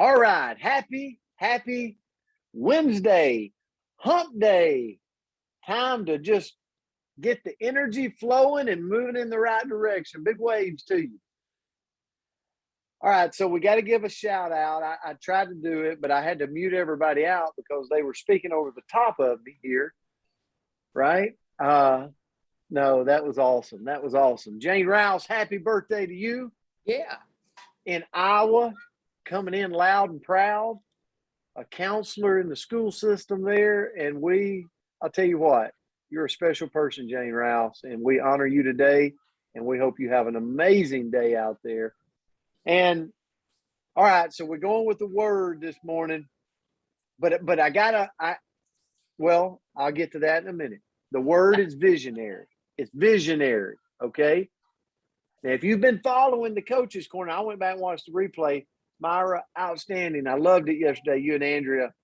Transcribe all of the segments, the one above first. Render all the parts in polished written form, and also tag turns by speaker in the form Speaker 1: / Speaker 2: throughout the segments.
Speaker 1: All right. Happy Wednesday, hump day. Time to just get the energy flowing and moving in the right direction. Big waves to you. All right. So we got to give a shout out. I tried to do it, but I had to mute everybody out because they were speaking over the top of me here. Right? No, that was awesome. That was awesome. Jane Rouse, happy birthday to you.
Speaker 2: Yeah.
Speaker 1: In Iowa, coming in loud and proud, a counselor in the school system there. And I'll tell you what, you're a special person, Jane Rouse, and we honor you today. And we hope you have an amazing day out there. And all right, so we're going with the word this morning, but I'll get to that in a minute. The word is visionary. It's visionary. Okay. Now, if you've been following the Coach's Corner, I went back and watched the replay. Myra, outstanding. I loved it yesterday, you and Andrea.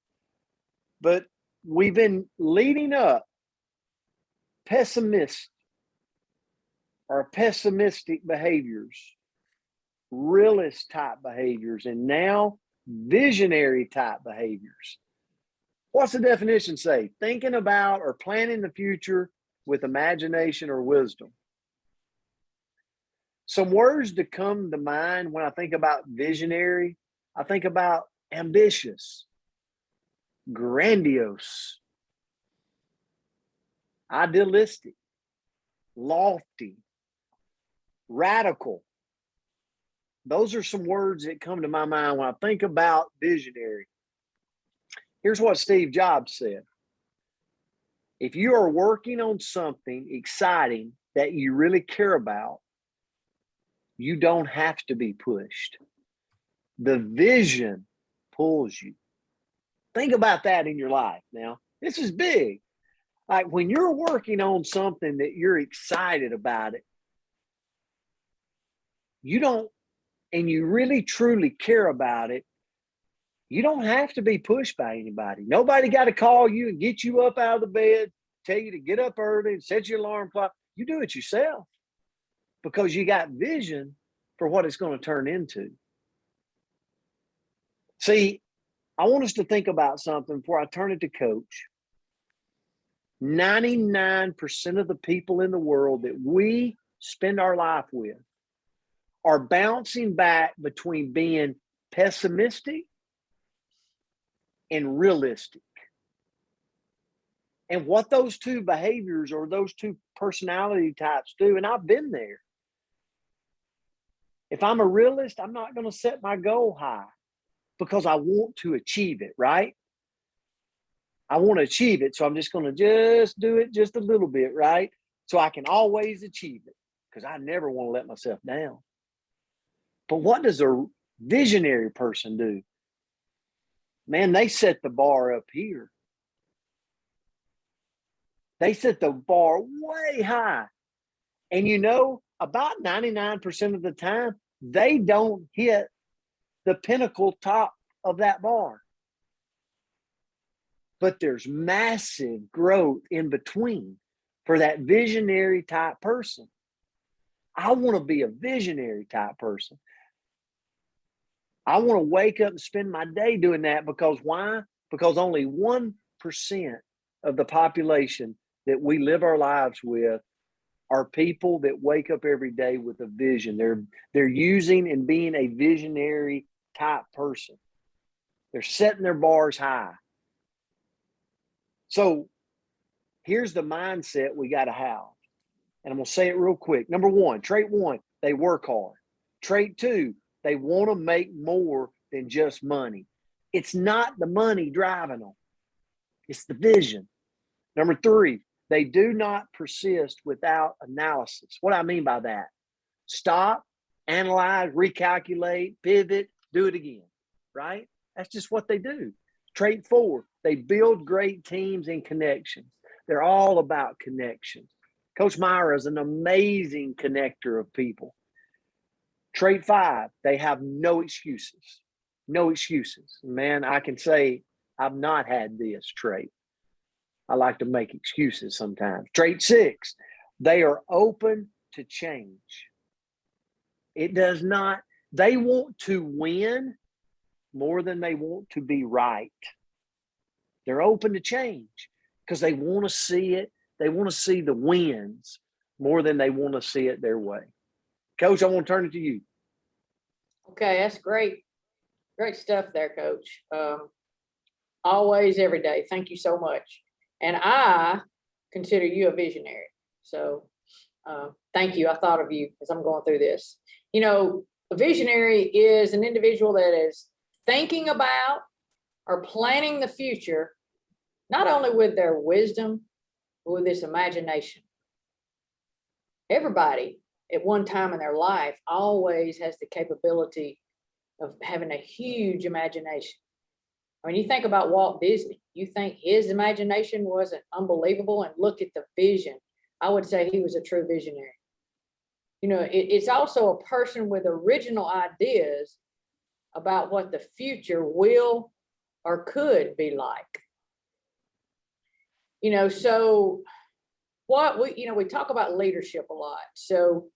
Speaker 1: But we've been leading up pessimistic behaviors, realist type behaviors, and now visionary type behaviors. What's the definition say? Thinking about or planning the future with imagination or wisdom. Some words that come to mind when I think about visionary, I think about ambitious, grandiose, idealistic, lofty, radical. Those are some words that come to my mind when I think about visionary. Here's what Steve Jobs said. If you are working on something exciting that you really care about, you don't have to be pushed. The vision pulls you. Think about that in your life now. This is big. Like when you're working on something that you're excited about it, and you really truly care about it, you don't have to be pushed by anybody. Nobody got to call you and get you up out of the bed, tell you to get up early and set your alarm clock. You do it yourself because you got vision for what it's going to turn into. See, I want us to think about something before I turn it to Coach. 99% of the people in the world that we spend our life with are bouncing back between being pessimistic and realistic. And what those two behaviors or those two personality types do, and I've been there. If I'm a realist, I'm not going to set my goal high because I want to achieve it, right? I want to achieve it, so I'm just going to just do it just a little bit, right? So I can always achieve it because I never want to let myself down. But what does a visionary person do? Man, they set the bar up here. They set the bar way high. And you know, about 99% of the time, they don't hit the pinnacle top of that bar. But there's massive growth in between for that visionary type person. I want to be a visionary type person. I want to wake up and spend my day doing that because why? Because only 1% of the population that we live our lives with are people that wake up every day with a vision. They're using and being a visionary type person. They're setting their bars high. So here's the mindset we got to have. And I'm going to say it real quick. Number one, trait one, they work hard. Trait two, they want to make more than just money. It's not the money driving them. It's the vision. Number three, they do not persist without analysis. What do I mean by that? Stop, analyze, recalculate, pivot, do it again, right? That's just what they do. Trait four, they build great teams and connections. They're all about connections. Coach Myra is an amazing connector of people. Trait five, they have no excuses. No excuses. Man, I can say I've not had this trait. I like to make excuses sometimes. Trait six, they are open to change. They want to win, more than they want to be right. They're open to change because they want to see it. They want to see the wins more than they want to see it their way. Coach, I want to turn it to you.
Speaker 2: Okay, that's great. Great stuff there, Coach. Always, every day. Thank you so much. And I consider you a visionary. So thank you. I thought of you as I'm going through this. You know, a visionary is an individual that is thinking about or planning the future, not only with their wisdom, but with this imagination. Everybody at one time in their life always has the capability of having a huge imagination. I mean, you think about Walt Disney, you think his imagination wasn't unbelievable, and look at the vision. I would say he was a true visionary. You know, it's also a person with original ideas about what the future will or could be like. You know, so what we talk about leadership a lot. So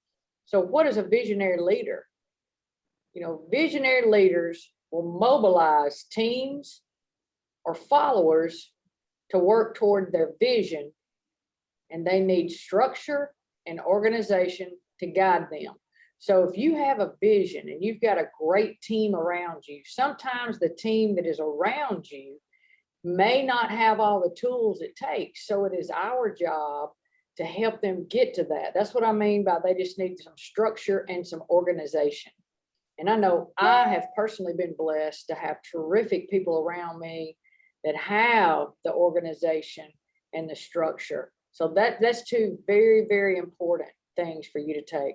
Speaker 2: what is a visionary leader? You know, visionary leaders will mobilize teams or followers to work toward their vision, and they need structure and organization to guide them. So if you have a vision and you've got a great team around you, sometimes the team that is around you may not have all the tools it takes. So it is our job to help them get to that. That's what I mean by they just need some structure and some organization. And I know I have personally been blessed to have terrific people around me that have the organization and the structure. So that's two very, very important things for you to take.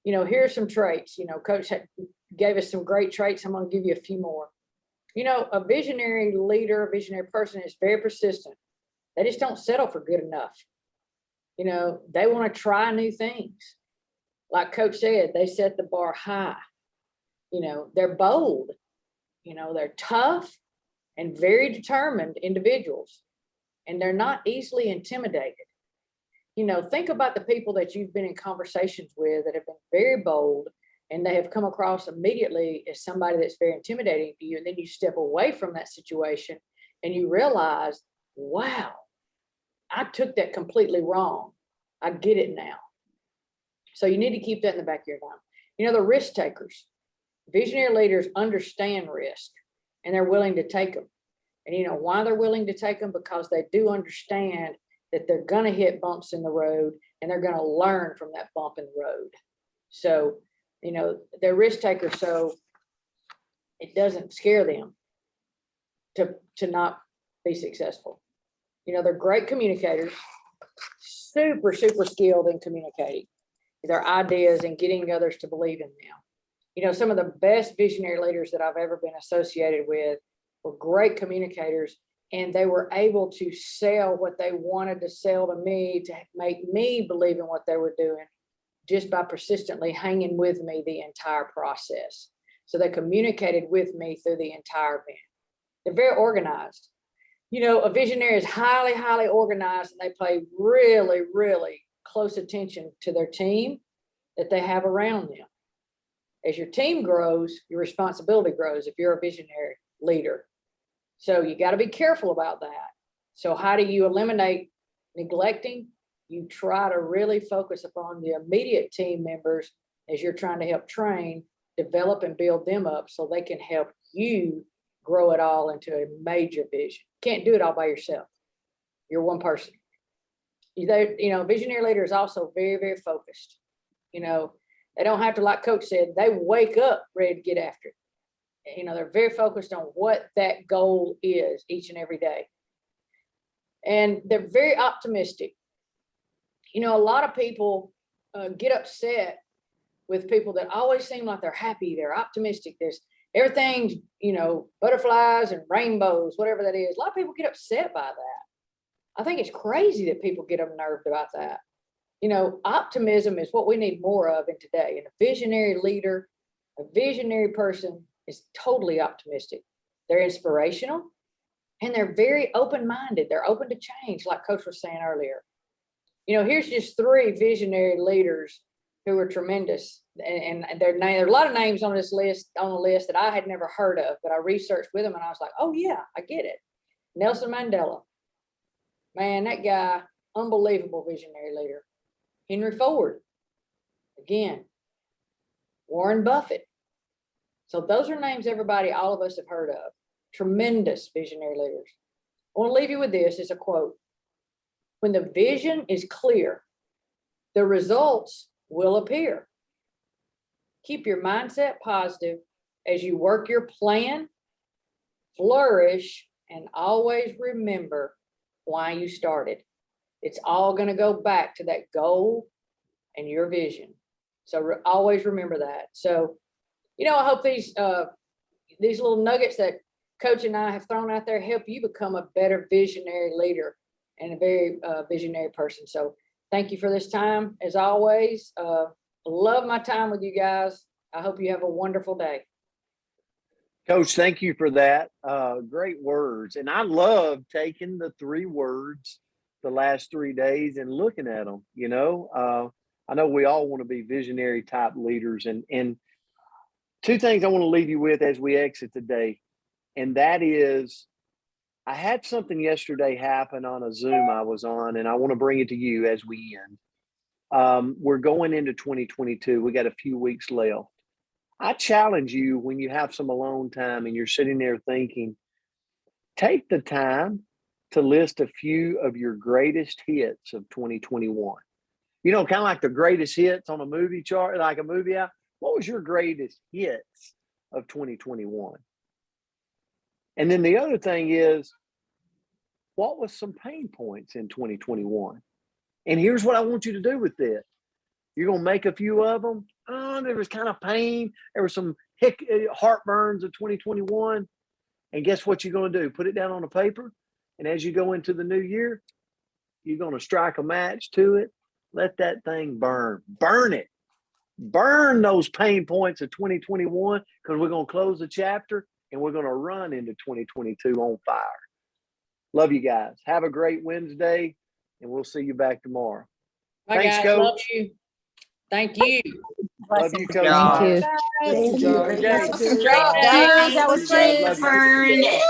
Speaker 2: You know, here's some traits. You know, Coach gave us some great traits. I'm going to give you a few more. You know, a visionary leader, a visionary person is very persistent. They just don't settle for good enough. You know, they want to try new things. Like Coach said, they set the bar high. You know, they're bold. You know, they're tough and very determined individuals, and they're not easily intimidated. You know, think about the people that you've been in conversations with that have been very bold, and they have come across immediately as somebody that's very intimidating to you. And then you step away from that situation and you realize, wow, I took that completely wrong. I get it now. So you need to keep that in the back of your mind. You know, the risk takers, visionary leaders understand risk and they're willing to take them. And you know why they're willing to take them? Because they do understand that they're going to hit bumps in the road and they're going to learn from that bump in the road. So, you know, they're risk takers, so it doesn't scare them to not be successful. You know, they're great communicators, super, super skilled in communicating their ideas and getting others to believe in them. You know, some of the best visionary leaders that I've ever been associated with were great communicators, and they were able to sell what they wanted to sell to me to make me believe in what they were doing just by persistently hanging with me the entire process. So they communicated with me through the entire event. They're very organized. You know, a visionary is highly, highly organized, and they pay really, really close attention to their team that they have around them. As your team grows, your responsibility grows if you're a visionary leader. So you got to be careful about that. So how do you eliminate neglecting? You try to really focus upon the immediate team members as you're trying to help train, develop, and build them up so they can help you grow it all into a major vision. Can't do it all by yourself. You're one person. You know, visionary leader is also very, very focused. You know, they don't have to, like Coach said, they wake up ready to get after it. You know, they're very focused on what that goal is each and every day. And they're very optimistic. You know, a lot of people get upset with people that always seem like they're happy, they're optimistic, there's everything's, you know, butterflies and rainbows, whatever that is. A lot of people get upset by that. I think it's crazy that people get unnerved about that. You know, optimism is what we need more of in today. And a visionary leader, a visionary person is totally optimistic. They're inspirational and they're very open-minded. They're open to change, like Coach was saying earlier. You know, here's just 3 visionary leaders who are tremendous. And there are a lot of names on this list, that I had never heard of, but I researched with them and I was like, oh yeah, I get it. Nelson Mandela. Man, that guy, unbelievable visionary leader. Henry Ford. Again, Warren Buffett. So those are names all of us have heard of. Tremendous visionary leaders. I want to leave you with this. It's a quote. When the vision is clear, the results will appear. Keep your mindset positive as you work your plan, flourish, and always remember why you started. It's all going to go back to that goal and your vision. So always remember that. So, I hope these little nuggets that Coach and I have thrown out there help you become a better visionary leader and a very visionary person. So thank you for this time. As always, love my time with you guys. I hope you have a wonderful day.
Speaker 1: Coach, thank you for that. Great words. And I love taking the 3 words the last 3 days and looking at them. I know we all want to be visionary type leaders. And 2 things I want to leave you with as we exit today. And that is, I had something yesterday happen on a Zoom I was on, and I want to bring it to you as we end. We're going into 2022. We got a few weeks left. I challenge you, when you have some alone time and you're sitting there thinking, take the time to list a few of your greatest hits of 2021. Kind of like the greatest hits on a movie chart, like a movie out. What was your greatest hits of 2021? And then the other thing is, what was some pain points in 2021? And here's what I want you to do with this. You're going to make a few of them. Oh, there was kind of pain. There was some heartburns of 2021. And guess what you're going to do? Put it down on a paper. And as you go into the new year, you're going to strike a match to it. Let that thing burn. Burn it. Burn those pain points of 2021, because we're going to close the chapter and we're going to run into 2022 on fire. Love you guys. Have a great Wednesday, and we'll see you back tomorrow.
Speaker 2: Bye,
Speaker 1: Thanks,
Speaker 2: guys.
Speaker 1: Coach.
Speaker 2: Love you. Thank you.
Speaker 1: Love you, Coach.
Speaker 3: Thank you.
Speaker 1: Thank you.
Speaker 2: Great day.
Speaker 3: That was great,
Speaker 1: Love you guys.
Speaker 3: Fern.